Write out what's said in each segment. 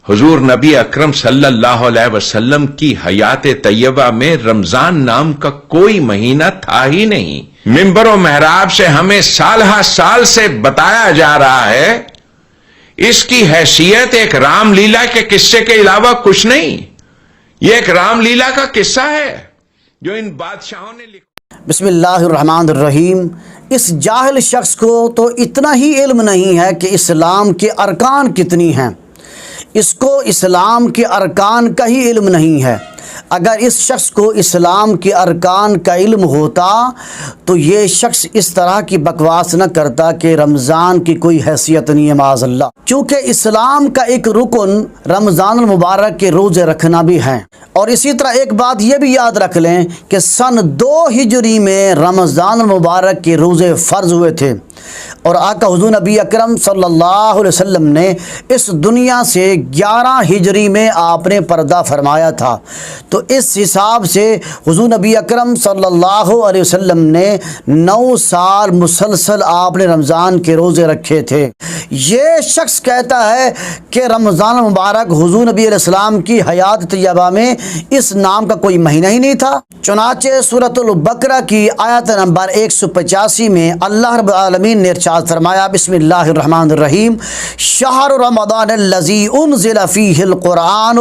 हुजूर नबी अकरम सल्लल्लाहु अलैहि वसल्लम की हयात तैयबा में रमजान नाम का कोई महीना था ही नहीं। मिंबर और महराब से हमें साल हर साल से बताया जा रहा है इसकी हैसियत एक रामलीला के किस्से के अलावा कुछ नहीं। ये एक रामलीला का किस्सा है जो इन बादशाहों ने लिखा। बिस्मिल्लाहिर्रहमानिर्रहीम। इस जाहिल शख्स को तो इतना ही इल्म नहीं है कि इस्लाम के अरकान कितनी हैं। इसको इस्लाम के अरकान का ही इल्म नहीं है। अगर इस शख्स को इस्लाम के अरकान का इल्म होता तो ये शख्स इस तरह की बकवास न करता कि रमज़ान की कोई हैसियत नहीं है माज़अल्लाह। चूँकि इस्लाम का एक रुकन रमज़ान मुबारक के रोज़े रखना भी है। और इसी तरह एक बात ये भी याद रख लें कि सन 2 हिजरी में रमज़ान मुबारक के रोज़े फ़र्ज़ हुए थे और आका हुज़ूर नबी अकरम सल्लल्लाहु अलैहि वसल्लम ने इस दुनिया से 11 हिजरी में आपने पर्दा फरमाया था। तो इस हिसाब से हुज़ूर नबी अकरम सल्लल्लाहु अलैहि वसल्लम ने 9 साल मुसलसल आपने रमज़ान के रोज़े रखे थे। ये शख्स कहता है कि रमज़ान मुबारक हुज़ूर नबी अलैहिस्सलाम की हयात तैयबा में इस नाम का कोई महीना ही नहीं था। चुनाचे सूरतुल बकरा की आयत नंबर 185 में अल्लाह रब्बुल आलमीन ने इरशाद फरमाया, बिस्मिल्लाहिर्रहमानिर्रहीम, शहर रमज़ान अल्लज़ी उन्ज़िला फ़ीहिल क़ुरआन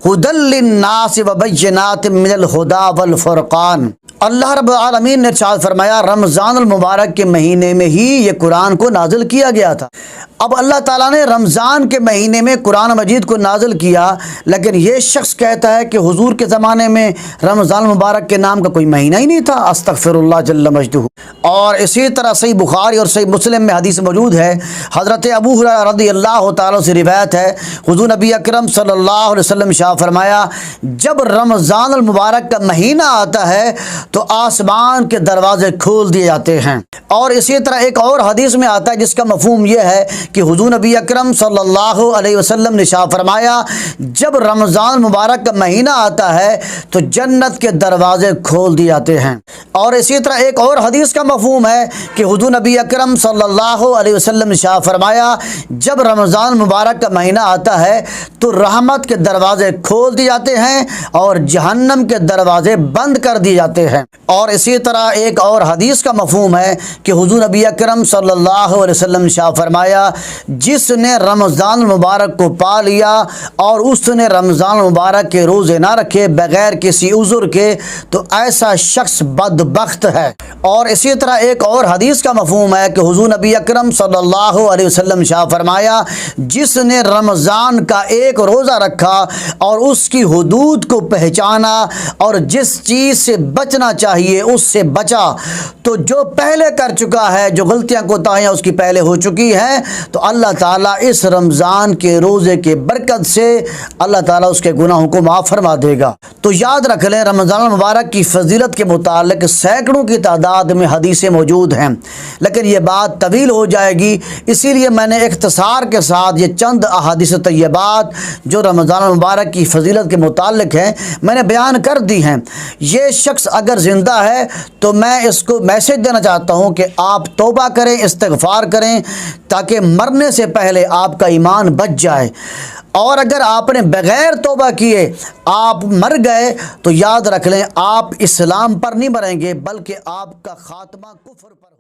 हुदल लिन्नास व बय्यिनातिम मिनल हुदा वल फ़ुरक़ान। अल्लाह रब्बुल आलमीन ने इरशाद फरमाया रमज़ान मुबारक के महीने में ही ये कुरान को नाजिल किया गया था। अब अल्लाह ताला ने रमज़ान के महीने में कुरान मजीद को नाजिल किया, लेकिन ये शख्स कहता है कि हुजूर के ज़माने में रमज़ान मुबारक के नाम का कोई महीना ही नहीं था। अस्तग़फिरुल्लाह जल्ल मजदूहु। और इसी तरह सही बुखारी और सही मुस्लिम में हदीस मौजूद है। हज़रत अबू हुरैरा रज़ियल्लाहु ताला से रिवायत है, हुजूर नबी अकरम सल्लल्लाहु अलैहि वसल्लम शाह फरमाया, जब रमज़ान मुबारक का महीना आता है तो आसमान के दरवाजे खोल दिए जाते हैं। और इसी तरह एक और हदीस में आता है जिसका मफ़हूम यह है कि हुजूर नबी अकरम सल्लल्लाहु अलैहि वसल्लम ने शाह फरमाया, जब रमज़ान मुबारक का महीना आता है तो जन्नत के दरवाजे खोल दिए जाते हैं। और इसी तरह एक और हदीस का मफ़हूम है कि हुजूर नबी अकरम सल्लल्लाहु अलैहि वसल्लम ने शाह फरमाया, जब रमज़ान मुबारक का महीना आता है तो रहमत के दरवाजे खोल दिए जाते हैं और जहन्नम के दरवाजे बंद कर दिए जाते हैं। और इसी तरह एक और हदीस का मफ़हूम है कि हुजूर नबी अकरम सल्लल्लाहु अलैहि वसल्लम ने शाह फरमाया, जिसने रमज़ान मुबारक को पा लिया और उसने रमज़ान मुबारक के रोज़े ना रखे बग़ैर किसी उज़्र के तो ऐसा शख्स बदबख्त है। और इसी तरह एक और हदीस का मफ़हूम है कि हुजूर नबी अकरम सल्लल्लाहु अलैहि वसल्लम शाह फरमाया, जिसने रमज़ान का एक रोज़ा रखा और उसकी हुदूद को पहचाना और जिस चीज़ से बचना चाहिए उससे बचा, तो जो पहले कर चुका है, जो गलतियाँ कोताहियाँ उसकी पहले हो चुकी हैं, तो अल्लाह ताला इस रमज़ान के रोज़े के बरकत से अल्लाह ताला उसके गुनाहों को माफ़ फरमा देगा। तो याद रख लें, रमज़ान मुबारक की फजीलत के मुतालिक सैकड़ों की तादाद में हदीसें मौजूद हैं, लेकिन ये बात तवील हो जाएगी, इसीलिए मैंने इख्तिसार के साथ ये चंद अहादीस तैयबात जो रमज़ान मुबारक की फजीलत के मुतालिक हैं मैंने बयान कर दी हैं। ये शख्स अगर ज़िंदा है तो मैं इसको मैसेज देना चाहता हूँ कि आप तौबा करें, इस्तिग़फ़ार करें, ताकि मरने से पहले आपका ईमान बच जाए। और अगर आपने बग़ैर तौबा किए आप मर गए तो याद रख लें, आप इस्लाम पर नहीं मरेंगे बल्कि आपका ख़ात्मा कुफ्र पर